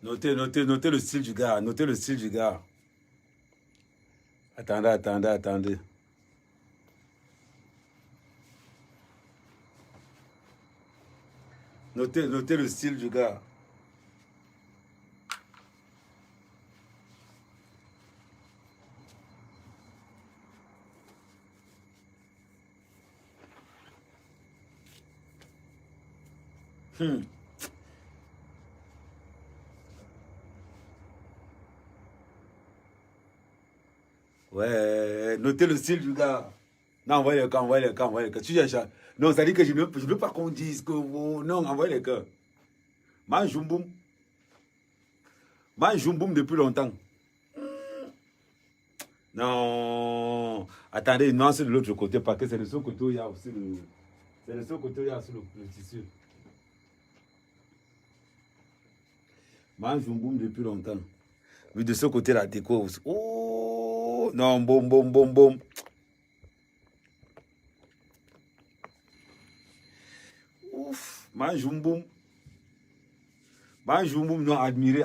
Notez le style du gars. Notez le style du gars. Attendez. Notez le style du gars. Ouais, notez le style du gars. Non, envoyez le cas. Non, ça dit que je ne veux pas qu'on dise que vous... Non, envoyez le cas. Mange Jumboum depuis longtemps. Non. Attendez, non, c'est de l'autre côté, parce que c'est de ce côté où il y a aussi le... C'est de ce côté où il y a aussi le tissu. Mange Jumboum depuis longtemps. Oui, de ce côté, la déco aussi. Oh, non, boum. Ouf, mange Jumboum, non, admirez.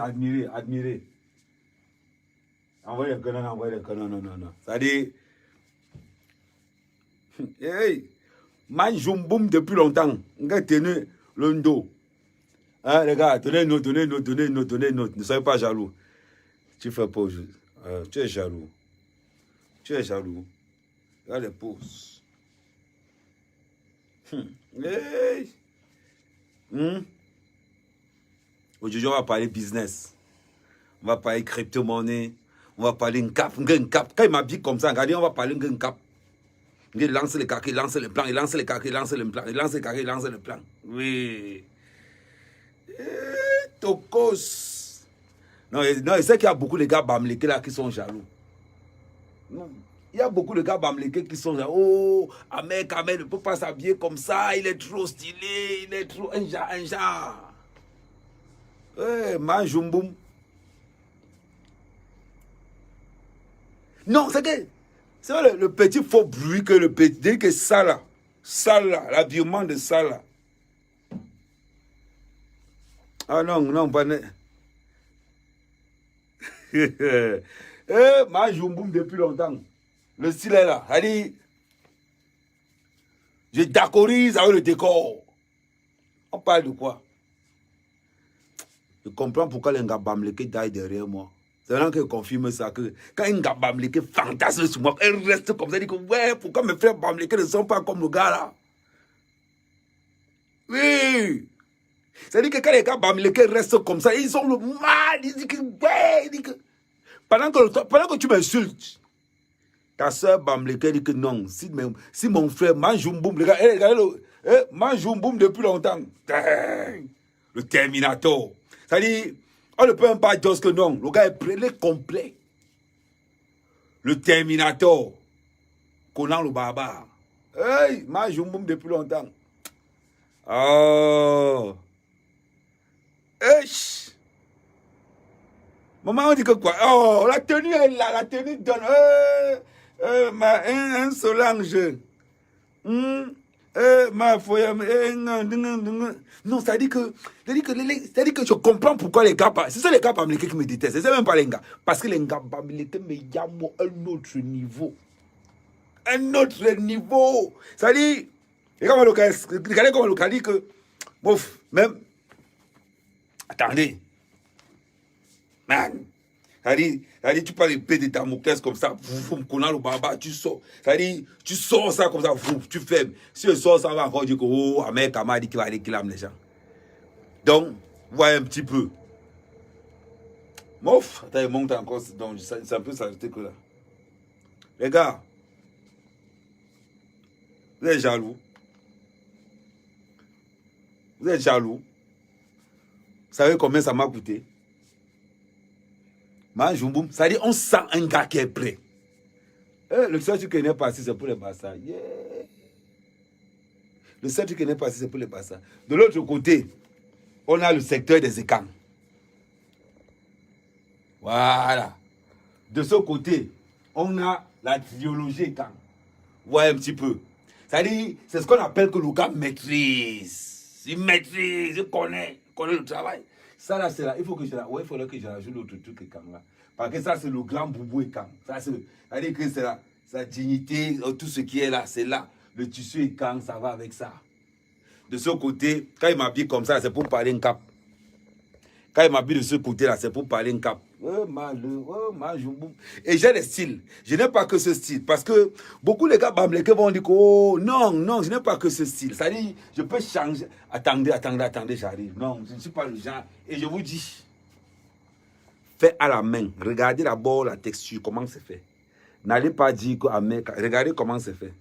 Envoyez le canon, non. Ça dit, hey, mange Jumboum depuis longtemps. On a tenu le dos. Hein, les gars, donnez note. Ne soyez pas jaloux. Tu fais pas juste. Tu es jaloux. Regarde les pauses. Hey. Aujourd'hui, on va parler business. On va parler crypto-monnaie. On va parler un cap. Quand il m'habille comme ça, regardez, on va parler un cap. Il lance les carrés, il lance le plan. Oui. Tokos. Non, il sait qu'il y a beaucoup de gars bamlékés là qui sont jaloux. Non. Il y a beaucoup de gars bamlékés qui sont jaloux. Oh, Ahmed ne peut pas s'habiller comme ça. Il est trop stylé. Il est trop un genre. Manjumboum. Non, c'est que c'est le petit faux bruit que le petit. Dès que ça là, l'habillement de ça là. Ah non, pas net. Manjumboum depuis longtemps. Le style est là. Elle dit, je d'accorise avec le décor. On parle de quoi? Je comprends pourquoi les gars bamlékés d'aillent derrière moi. C'est vraiment que je confirme ça. Que quand un gars bamléké fantasme sur moi, elle reste comme ça. Elle dit que ouais, pourquoi mes frères bamlékés ne sont pas comme le gars là? Oui. C'est-à-dire que quand les gars bamlékés restent comme ça, ils ont le mal. Ils disent que ouais. Ils disent que... Pendant que tu m'insultes, ta soeur bamléké dit que non. Si mon frère Manjumboum, regardez Manjumboum depuis longtemps. Le Terminator. C'est-à-dire, on ne peut même pas dire que non. Le gars est complet. Le Terminator. Conan le barbare. Hey, Manjumboum depuis longtemps. Oh. Esh. Maman, on dit que quoi? Oh, la tenue est là. La tenue donne. Un Solange. Non, c'est-à-dire que je comprends pourquoi les gars, c'est ça les gars bamlékés qui me détestent, c'est même pas les gars, parce que les gars bamlékés me yamment un autre niveau. C'est-à-dire, regardez comment le gars dit que, bof, même, attendez, man. C'est-à-dire, tu parles de Damoclès comme ça, vous connaissez le baba, tu sors. C'est-à-dire, tu sors ça comme ça, tu fermes. Si je sors ça, on va encore dire que, oh, Ahmed Kama dit qu'il va réclamer les gens. Donc, voyez un petit peu. Mouf, attends, il monte encore, donc c'est un peu s'ajouter que là. Les gars, vous êtes jaloux. Vous savez combien ça m'a coûté? Manjumboum, ça dit on sent un gars qui est prêt. Le seul truc qui n'est pas assis, c'est pour les bassins. Yeah. Le seul truc qui n'est pas assis, c'est pour les bassins. De l'autre côté, on a le secteur des écans. Voilà. De ce côté, on a la théologie écan. Ouais, un petit peu. C'est-à-dire, c'est ce qu'on appelle que le gars maîtrise. Il maîtrise, il connaît le travail. Ça là, c'est là. Il faut que je la... Ouais, il faudrait que je rajoute l'autre truc et Kang là. Parce que ça, c'est le grand boubou et Kang. Ça, c'est... C'est-à-dire que c'est là. Sa dignité, tout ce qui est là, c'est là. Le tissu et Kang, ça va avec ça. De ce côté, quand il m'habille comme ça, c'est pour parler un cap. Quand il m'habille de ce côté-là, c'est pour parler un cap. Et j'ai des styles. Je n'ai pas que ce style. Parce que beaucoup de gars bambleke vont dire que oh, non, non, je n'ai pas que ce style. C'est-à-dire, je peux changer. Attendez, j'arrive. Non, je ne suis pas le genre. Et je vous dis, fait à la main. Regardez d'abord la texture, comment c'est fait. N'allez pas dire que regardez comment c'est fait.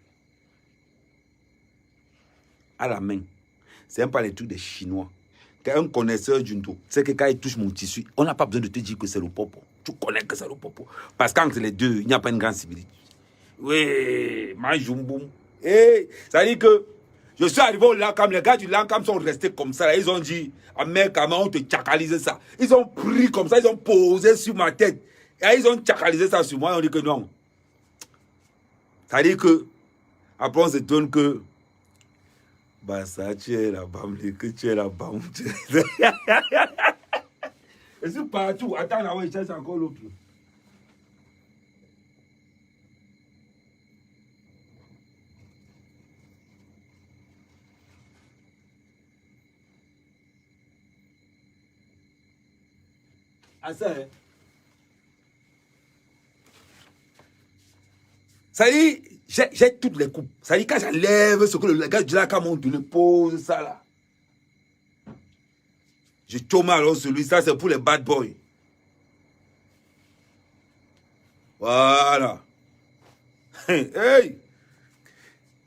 À la main. C'est même pas les trucs des Chinois. Un connaisseur d'une tour, c'est que quand il touche mon tissu, on n'a pas besoin de te dire que c'est le popo. Tu connais que c'est le popo. Parce qu'entre les deux, il n'y a pas une grande similitude. Oui, Majumboum. Et ça dit que je suis arrivé au Lancam, les gars du Lancam sont restés comme ça. Là. Ils ont dit, ah mec, comment on te tchakalisait ça? Ils ont pris comme ça, ils ont posé sur ma tête. Et ils ont tchakalisé ça sur moi, et on dit que non. Ça dit que, après on se donne que, bah ça, tu es là-bas, tu es là-bas. Et c'est partout. Attends, là, je cherche encore l'autre. Ah ça, hein? Ça dit, j'ai toutes les coupes. Ça dit, quand j'enlève ce que le gars du lac on te le pose, ça là. Je chôme alors celui, ça c'est pour les bad boys. Voilà. Hey!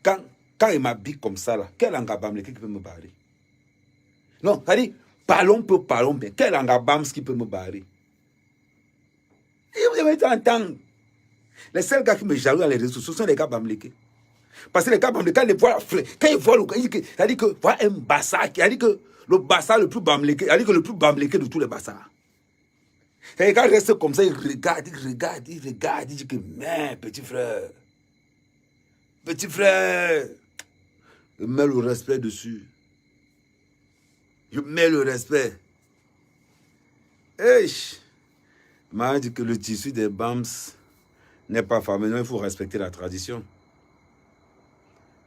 Quand il m'habille comme ça là, quel angabam qui peut me barrer? Non, ça dit, parlons peu, parlons bien. Quel angabam qui peut me barrer? Et vous devez entendre. Les seuls gars qui me jalousent dans les réseaux sociaux sont les gars bamlékés. Parce que les gars bamlékés, quand ils voient le gars, ça dit que voilà un bassa, qui a dit que le bassa le plus bamléké, il a dit que le plus bamléké de tous les bassas. Et les gars restent comme ça, ils regardent, ils disent que mais petit frère, je mets le respect dessus. Je mets le respect. Et je m'a dit que le tissu des Bams n'est pas fameux, il faut respecter la tradition.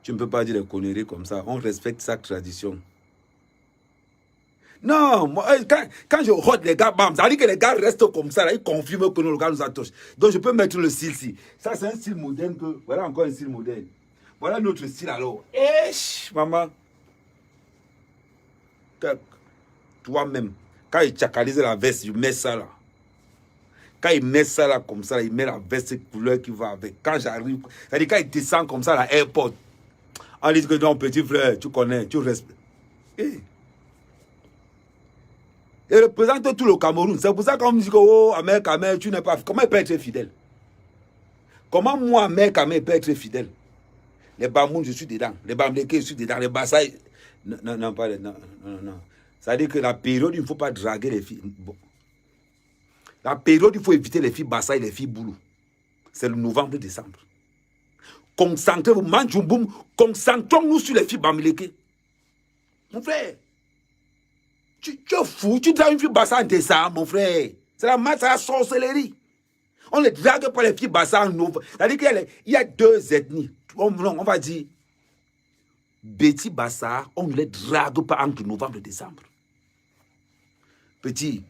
Tu ne peux pas dire des conneries comme ça. On respecte sa tradition. Non, moi, quand je rote les gars, bam, ça veut dire que les gars restent comme ça. Là, ils confirment que le gars nous attouche. Donc je peux mettre le style-ci. Ça, c'est un style moderne. Voilà encore un style moderne. Voilà notre style alors. Maman. Toi-même, quand il tchakalise la veste, il met ça là. Quand il met ça là comme ça, il met la veste couleur qui va avec. Quand j'arrive, c'est-à-dire quand il descend comme ça, la airport, on dit que non, petit frère, tu connais, tu respectes. Et représente tout le Cameroun. C'est pour ça qu'on me dit que, oh, Ahmed Kamel, tu n'es pas. Comment il peut être fidèle? Comment moi, Ahmed Kamel, peut être fidèle? Les Bamoun, je suis dedans. Les Bamlékés, je suis dedans. Les Bassaï. Non. Ça veut dire que la période, il ne faut pas draguer les filles. Bon. La période, il faut éviter les filles Bassaï et les filles Boulou. C'est le novembre-décembre. Concentrez-vous, Manjumboum, concentrons-nous sur les filles Bamlékés. Mon frère, tu es fou, tu dragues une fille Bassa en décembre, mon frère. C'est la sorcellerie. On ne drague pas les filles Bassa en novembre. C'est-à-dire qu'il y a deux ethnies. On va dire, Betty Bassa, on ne les drague pas entre novembre et décembre. Petit,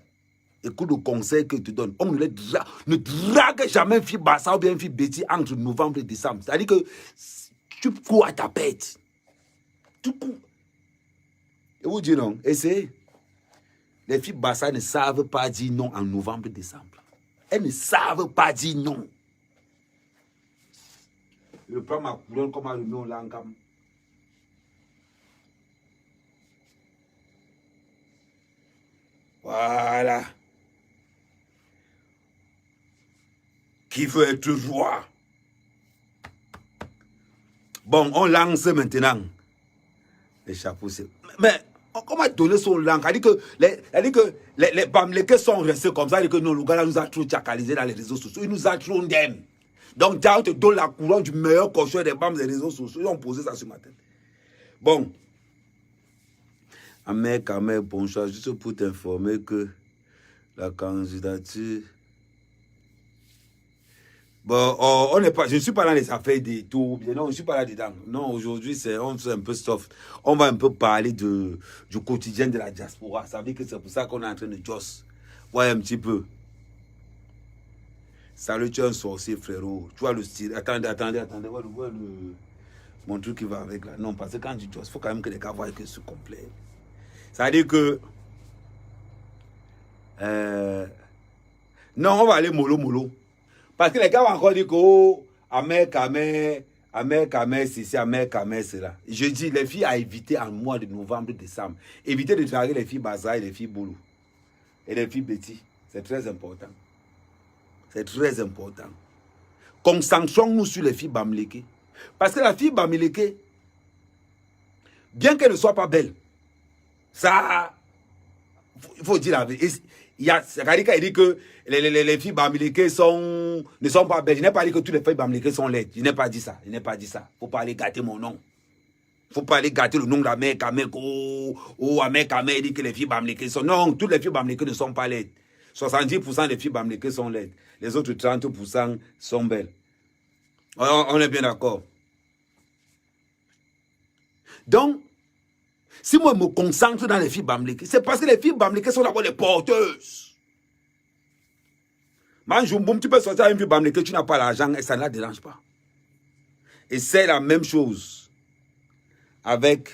écoute le conseil que je te donne. On ne drague jamais une fille Bassa ou bien une fille Betty entre novembre et décembre. C'est-à-dire que tu cours à ta pète. Tu cours. Et vous dites non, essayez. Les filles Bassa ne savent pas dire non en novembre et décembre. Elles ne savent pas dire non. Je prends ma couleur comme un nom Lancam. Voilà. Qui veut être roi? Bon, on lance maintenant. Les chapeaux, c'est... Mais on va donner son langue. Elle dit que les Bamlékés sont restés comme ça. Elle dit que non, le gars là nous a trop tchakalisé dans les réseaux sociaux. Il nous a trop d'aime. Donc, tu te donne la couronne du meilleur cochon des Bams des réseaux sociaux. Ils ont posé ça sur ma tête. Bon. Ahmed Kamel, bonsoir. Juste pour t'informer que la candidature... Bon, on n'est pas, je ne suis pas dans les affaires des tours, non, je ne suis pas là-dedans. Non, aujourd'hui, on fait un peu soft. On va un peu parler du quotidien de la diaspora. Ça veut dire que c'est pour ça qu'on est en train de joss. Ouais, un petit peu. Salut, tu es un sorcier, frérot. Tu vois le style. Attendez. Ouais, mon truc qui va avec là. Non, parce que quand tu joss, il faut quand même que les gars voient que c'est complet. Ça veut dire que... non, on va aller mollo. Parce que les gars vont encore dire que oh, Ahmed Kamel, c'est ici, Ahmed Kamel, c'est là. Je dis, les filles à éviter en mois de novembre, décembre. Évitez de draguer les filles Baza et les filles Boulou. Et les filles Betty. C'est très important. C'est très important. Concentrons-nous sur les filles Bamileke. Parce que la fille Bamileke, bien qu'elle ne soit pas belle, ça, il faut dire la vérité. Il y a Karika, il dit que les filles Bamileke ne sont pas belles. Je n'ai pas dit que toutes les filles Bamileke sont laides. Je n'ai pas dit ça. Il ne faut pas aller gâter mon nom. Il ne faut pas aller gâter le nom de la mère Kamel. Oh, Ahmed Kamel dit que les filles Bamileke sont... Non, toutes les filles Bamileke ne sont pas laides. 70% des filles Bamileke sont laides. Les autres 30% sont belles. On est bien d'accord. Donc, si moi je me concentre dans les filles Bamileke, c'est parce que les filles Bamileke sont d'abord les porteuses. Manjoumboum, tu peux sortir à une fille Bamileke, tu n'as pas l'argent et ça ne la dérange pas. Et c'est la même chose avec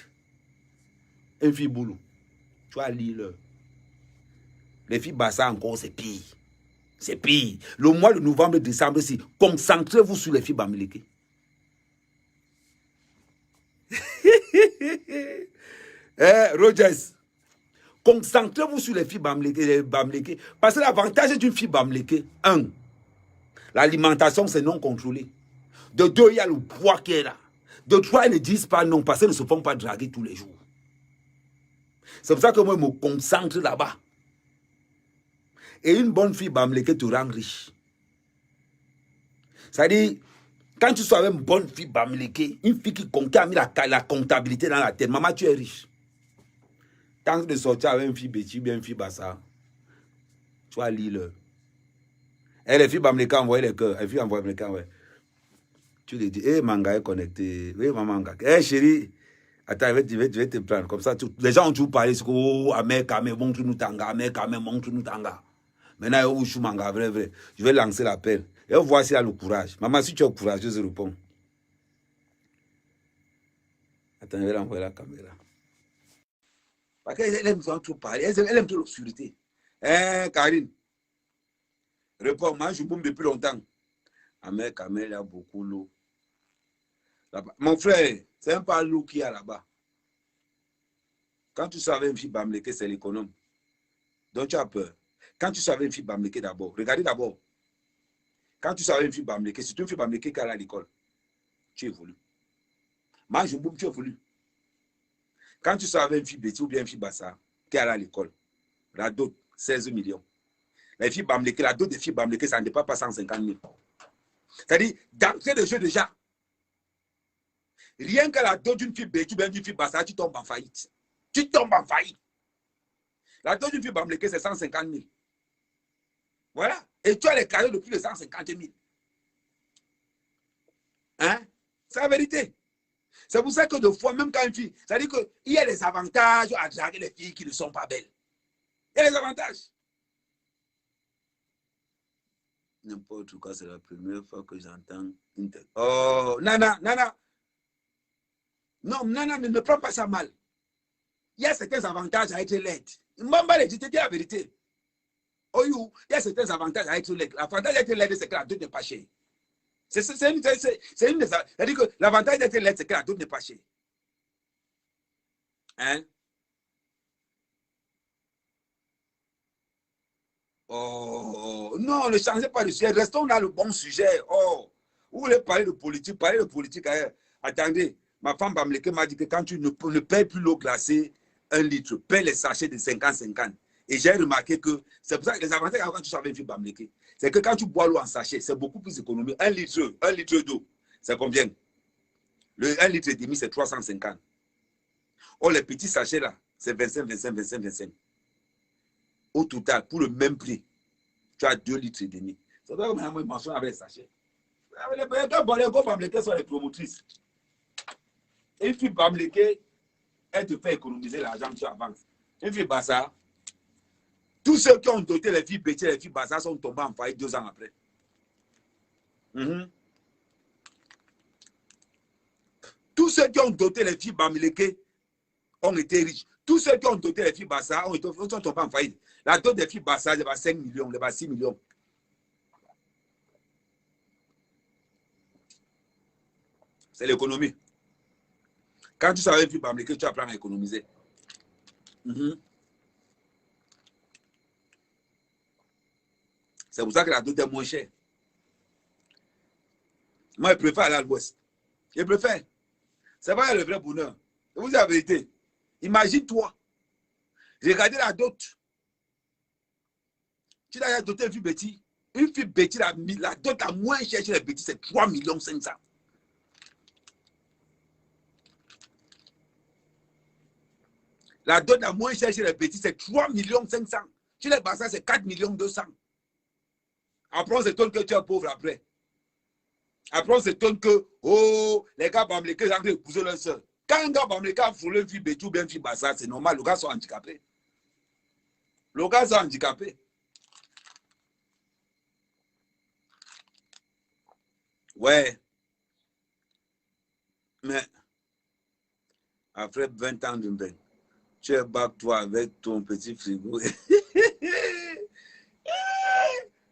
une fille Boulou. Tu vas lire. Les filles Bassa encore, c'est pire. C'est pire. Le mois de novembre, décembre, c'est concentrez-vous sur les filles Bamileke. Rogers, concentrez-vous sur les filles Bamileke. Parce que l'avantage d'une fille Bamileke, 1, l'alimentation, c'est non contrôlé. De 2, il y a le poids qui est là. De 3, ils ne disent pas non parce qu'ils ne se font pas draguer tous les jours. C'est pour ça que moi, je me concentre là-bas. Et une bonne fille Bamileke te rend riche. C'est-à-dire, quand tu sois avec une bonne fille Bamileke, une fille qui a mis la comptabilité dans la tête, maman, tu es riche. Tant de sortir avec une fille Betty, bien une fille Bassa, tu vas lire. Et les filles Bamileke envoient les cœurs. Les filles envoient les cœurs, ouais. Tu lui dis, hé, Manga est connecté. Oui, maman, hé, chérie, attends, je vais te prendre. Comme ça, les gens ont toujours parlé, c'est que, oh, Ahmed Kamel, montre-nous Tanga, Ahmed Kamel, montre-nous Tanga. Maintenant, où je suis Manga, vrai. Je vais lancer l'appel. Et on voit s'il a le courage. Maman, si tu es courageuse, je réponds. Attends, je vais l'envoyer la caméra. Parce qu'elle aime trop parler. Elle aime trop l'obscurité. Hein, Karine? Réponds, moi, je boum depuis longtemps. Ahmed Kamel, il y a beaucoup l'eau. Mon frère, c'est un pas l'eau qu'il y a là-bas. Quand tu savais une fille Bamileke, c'est l'économe. Donc tu as peur. Quand tu savais une fille Bamileke d'abord, regardez d'abord. Quand tu savais une fille Bamileke, c'est une fille Bamileke qui est à l'école. Tu évolues. Moi, je boum, tu évolues. Quand tu savais une fille Betty ou bien une fille Bassa qui est à l'école, la dot, 16 millions. Les filles Bamileke, la dot des filles Bamileke, ça ne dépasse pas 150 000. C'est-à-dire, d'entrée de jeu déjà, rien que la dot d'une fille Betty ou bien d'une fille Bassa, tu tombes en faillite. Tu tombes en faillite. La dot d'une fille Bamileke, c'est 150 000. Voilà. Et tu as les cadeaux de plus de 150 000. Hein? C'est la vérité. C'est pour ça que de fois, même quand une fille, ça dit qu'il y a des avantages à draguer les filles qui ne sont pas belles. Il y a des avantages. N'importe quoi, c'est la première fois que j'entends une telle. Oh, Nana. Non, Nana, ne prends pas ça mal. Il y a certains avantages à être laide. Mbamba, je te dis la vérité. Oh, il y a certains avantages à être laide. L'avantage d'être laide, c'est que la dot n'est pas chère. C'est une des... C'est-à-dire que l'avantage d'être laide, c'est que la dot n'est pas chère. Hein? Oh, non, ne changez pas de sujet. Restons dans le bon sujet. Oh, vous voulez parler de politique, Attendez, ma femme Bamileke m'a dit que quand tu ne payes plus l'eau glacée, 1 litre, paye les sachets de 50-50. Et j'ai remarqué que c'est pour ça que les avantages quand tu savais une fille Bamileke, c'est que quand tu bois l'eau en sachet, c'est beaucoup plus économique. 1 litre d'eau, c'est combien? Le 1 litre et demi, c'est 350. Oh, les petits sachets là, c'est 25, 25, 25, 25. Au total, pour le même prix, tu as 2 litres et demi. C'est pour ça que je mentionne avec les sachets. Les gars bamlékés sont les promotrices. Une fille bamlékée, elle te fait économiser l'argent que tu avances. Une fille bassa, tous ceux qui ont doté les filles petites, les filles bassa sont tombés en faillite 2 ans après. Tous ceux qui ont doté les filles bamlékées ont été riches. Tous ceux qui ont doté les filles bassa sont tombés en faillite. La dot des filles bassa, c'est 5 millions, c'est 6 millions. C'est l'économie. Quand tu savais une fille bamlékée, tu apprends à économiser. C'est pour ça que la dot est moins chère. Moi, je préfère aller à l'ouest. Je préfère. C'est pas le vrai bonheur. Je vous dis la vérité. Imagine-toi. Regardez la dot. Tu as doté une fille bêtise. Une fille bêtise, la dot la moins chère chez les bêtises, c'est 3 500 000. La dot la moins chère chez les bêtises, c'est 3 500 000. Chez les bassins, c'est 4 200 000. Après, on s'étonne que tu es pauvre après. Après, on s'étonne que, oh, les gars bamlékés, ils ont épousé leur soeur. Quand un gars bamléké a foulé une fille bêtise ou bien une fille bassa, c'est normal, les gars sont handicapés. Les gars sont handicapés. Ouais. Mais, après 20 ans de bain, tu es back toi avec ton petit frigo.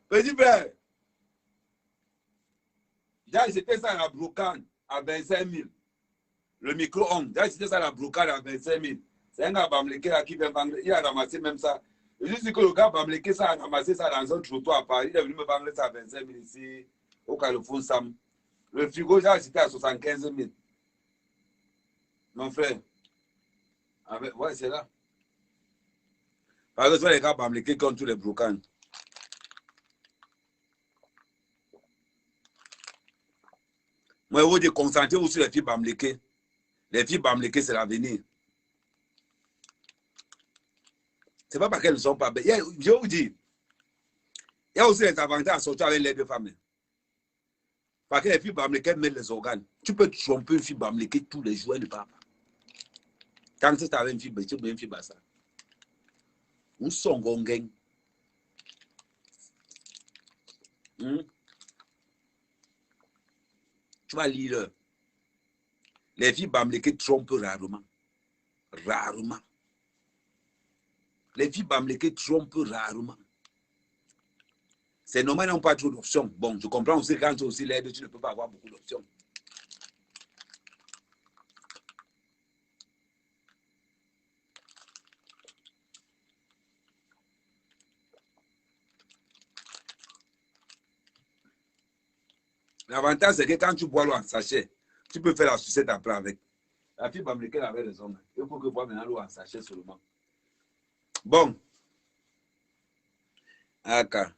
Petit frère, j'ai acheté ça à la brocante à 25 000. Le micro-ondes, j'ai acheté ça à la brocante à 25 000. C'est un gars bamléké qui vient vendre, il a ramassé même ça. Je dis que le gars bamléké ça a ramassé ça dans un trottoir à Paris. Il est venu me vendre ça à 25 000 ici, au Carrefour Sam. Le frigo, j'ai acheté à 75 000. Mon frère, ouais, c'est là. Parce que ce sont les gars bamlékés qui ont tous les brocantes. Moi, je vous dis, concentrez-vous sur les filles bamlékées. Les filles bamlékées, c'est l'avenir. C'est pas parce qu'elles ne sont pas belles. Je vous dis, il y a aussi les avantages à sortir avec les deux femmes. Parce que les filles bamlékées mettent les organes. Tu peux tromper une fille bamlékée tous les jours, elle ne parle pas. Quand tu as une fille belle, tu peux une fille bassa. Où sont gongen? Tu vas lire. Les filles bamlékées trompent rarement. Rarement. Les filles bamlékées trompent rarement. C'est normal, ils n'ont pas trop d'options. Bon, je comprends aussi quand tu as aussi l'aide, tu ne peux pas avoir beaucoup d'options. L'avantage, c'est que quand tu bois l'eau en sachet, tu peux faire la sucette après avec. La fille bamlékée avait raison. Il faut que boire maintenant l'eau en sachet seulement. Bon. Aka,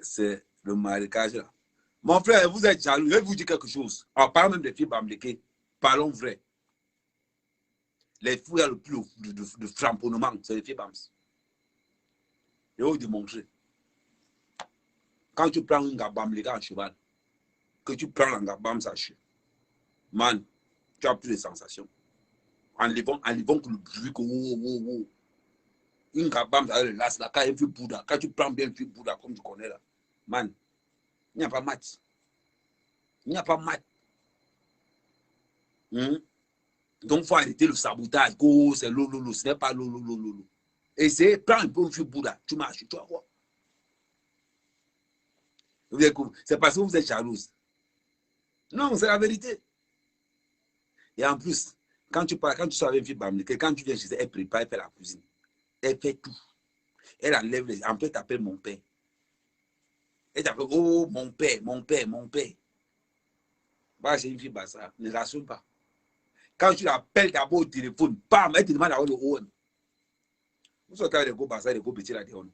c'est le marécage là. Mon frère, vous êtes jaloux. Je vais vous dire quelque chose. En parlant même des filles bamlékées, parlons vrai. Les filles qui ont le plus de framponnement, c'est les filles bams. Je vais vous démontrer. Quand tu prends une bamlékée en cheval, que tu prends un gabam sachet, man, tu as plus de sensations. En livant que le bruit que une gabam, ça relaxe là, quand il fait Bouddha, quand tu prends bien le Bouddha, comme tu connais là, man, il n'y a pas mat. Il n'y a pas mat. Donc, il faut arrêter le sabotage. C'est l'eau, ce n'est pas l'eau. Essayez, prends un peu de Bouddha, tu marches, tu vas voir. C'est parce que vous êtes jalouse. Non, c'est la vérité. Et en plus, quand tu sors avec une fille bamlékée, quand tu viens chez elle, elle prépare, elle fait la cuisine. Elle fait tout. Elle enlève les... En fait, elle t'appelle mon père. Elle t'appelle, oh, mon père. Bah, c'est une fille bassa, ne rassure pas. Quand tu l'appelles d'abord au téléphone, bam, elle te demande d'avoir le haut. Vous sortez avec les gros bassa, les gros petits là-dedans.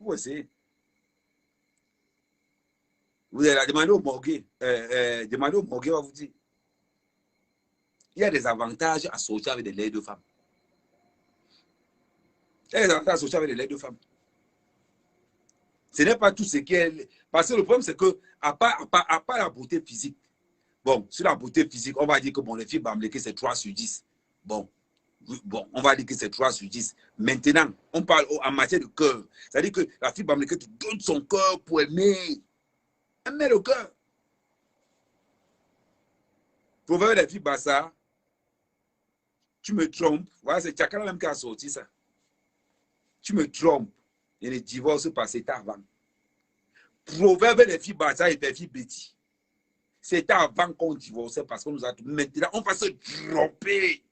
Vous essayez. Vous allez la demander au morgue. Demandez au morgue, on va vous dire. Il y a des avantages à sortir avec des laits de femmes. Elle est associée avec les deux femmes. Ce n'est pas tout ce qu'elle... Parce que le problème, c'est que, à part la beauté physique, bon, sur la beauté physique, on va dire que bon, les filles bambleke, c'est 3 sur 10. Bon, on va dire que c'est 3 sur 10. Maintenant, on parle en matière de cœur. C'est-à-dire que la fille bambleke te donne son cœur pour aimer. Aimer le cœur. Pour voir les filles bassa, tu me trompes. Voilà, c'est Tchakala même qui a sorti ça. Tu me trompes. Et le divorce passé avant. Proverbe des filles bassa et des filles bêtises. C'était avant qu'on divorçait parce qu'on nous a... Maintenant, on va se tromper.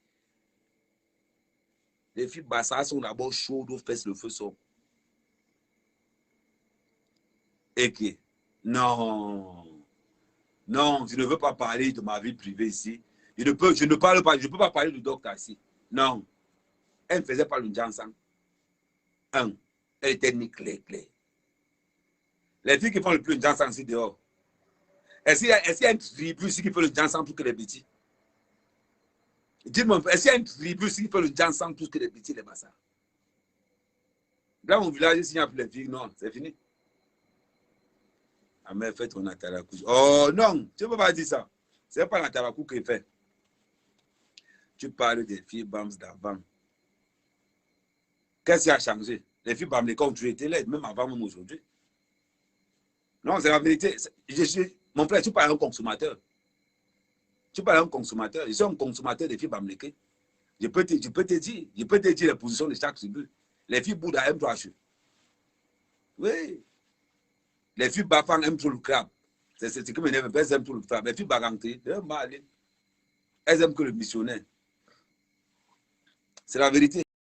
Les filles bassa sont d'abord chaudes aux fesses, le feu sort. Et que, non, non, je ne veux pas parler de ma vie privée ici. Je ne peux pas parler du docteur ici. Non, elle ne faisait pas le jansan. Elle était ni claire. Les filles qui font le plus de jansan ici dehors. Est-ce qu'il y a une tribu ici qui fait le jansan plus que les petits? Dites-moi, est-ce qu'il y a une tribu ici qui fait le jansan plus que les petits, les bassins? Dans mon village, ici, il n'y a plus les filles. Non, c'est fini. Ah, mais fais ton atarakou. Oh non, tu ne peux pas dire ça. Ce n'est pas l'atarakou qui fait. Tu parles des filles BAMS d'avant. Qu'est-ce qui a changé? Les filles BAMS, quand tu étais là, même avant, même aujourd'hui. Non, c'est la vérité. Mon frère, tu parles à un consommateur. Tu parles à un consommateur. Je suis un consommateur des filles BAMS. Je peux te dire les positions de chaque tribu. Les filles Bouddha aiment toi. Oui. Les filles Bafang aiment trop le crabe. C'est ce qui m'énerve. Elles aiment trop le crabe. Les filles Baganté, elles aiment que le missionnaire. C'est la vérité.